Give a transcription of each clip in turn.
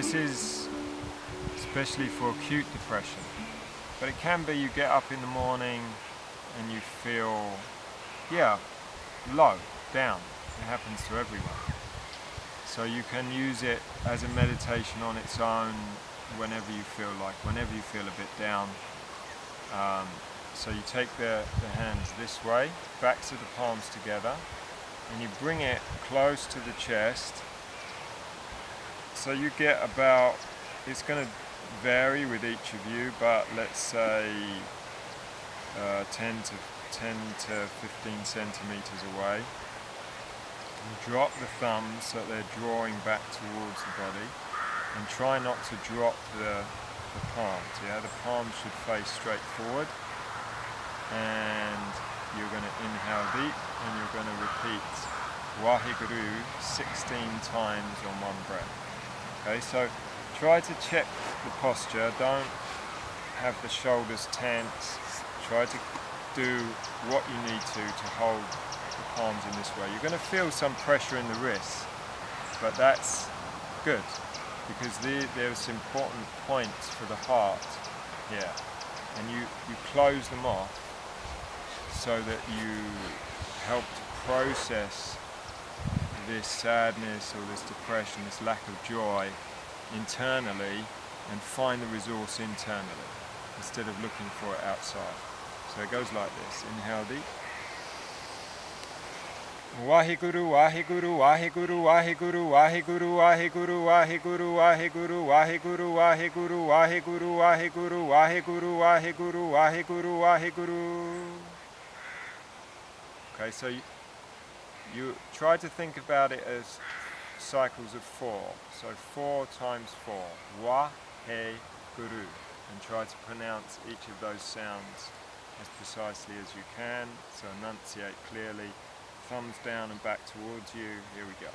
this is especially for acute depression, but it can be you get up in the morning and you feel, low, down. It happens to everyone. So you can use it as a meditation on its own whenever you feel a bit down. So you take the hands this way, backs of the palms together, and you bring it close to the chest. So you get about, it's going to vary with each of you, but let's say 10 to 15 centimeters away. And drop the thumbs so they're drawing back towards the body, and try not to drop the palms. The palms should face straight forward, and you're going to inhale deep and you're going to repeat Waheguru 16 times on one breath. Okay, so try to check the posture, don't have the shoulders tense, try to do what you need to hold the palms in this way. You're going to feel some pressure in the wrists, but that's good because there's important points for the heart here, and you close them off so that you help to process this sadness or this depression, this lack of joy internally, and find the resource internally instead of looking for it outside. So it goes like this. Inhale deep. Waheguru, Waheguru, Waheguru, Waheguru, Waheguru, Waheguru, Waheguru, Waheguru, Waheguru, Waheguru, Waheguru, Waheguru, Waheguru, Waheguru, Waheguru, Waheguru. Okay, so you try to think about it as cycles of 4. So 4 times 4. Waheguru. And try to pronounce each of those sounds as precisely as you can. So enunciate clearly. Thumbs down and back towards you. Here we go.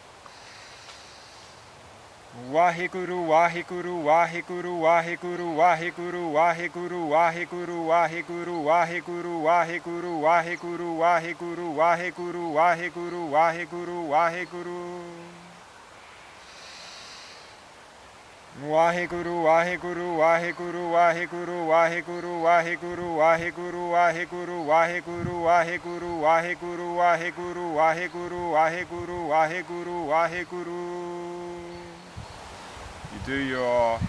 Waheguru, Waheguru, Waheguru, Waheguru, Waheguru, Waheguru, Waheguru, Waheguru, Waheguru, Waheguru, Waheguru, Waheguru, Waheguru, Waheguru, Waheguru, Waheguru. Waheguru, Waheguru, Waheguru, Waheguru, Waheguru, Waheguru, Waheguru, Waheguru, Waheguru, Waheguru, Waheguru, Waheguru, Waheguru, Waheguru, Waheguru, Waheguru. You do your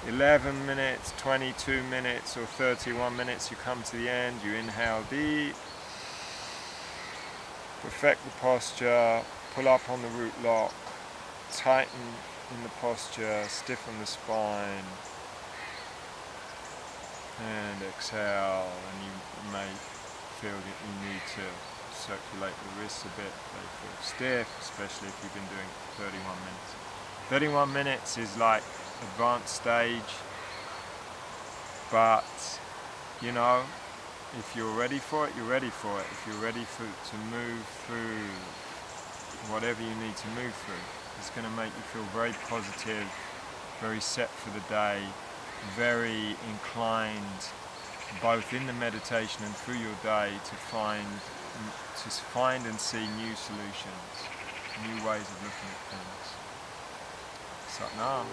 11 minutes, 22 minutes or 31 minutes, you come to the end, you inhale deep, perfect the posture, pull up on the root lock, tighten in the posture, stiffen the spine, and exhale, and you may feel that you need to circulate the wrists a bit. They feel stiff, especially if you've been doing it for 31 minutes. 31 minutes is like advanced stage, but if you're ready for it, you're ready for it. If you're ready to move through whatever you need to move through, it's going to make you feel very positive, very set for the day, very inclined both in the meditation and through your day to find and see new solutions, new ways of looking at things. Sat Nam.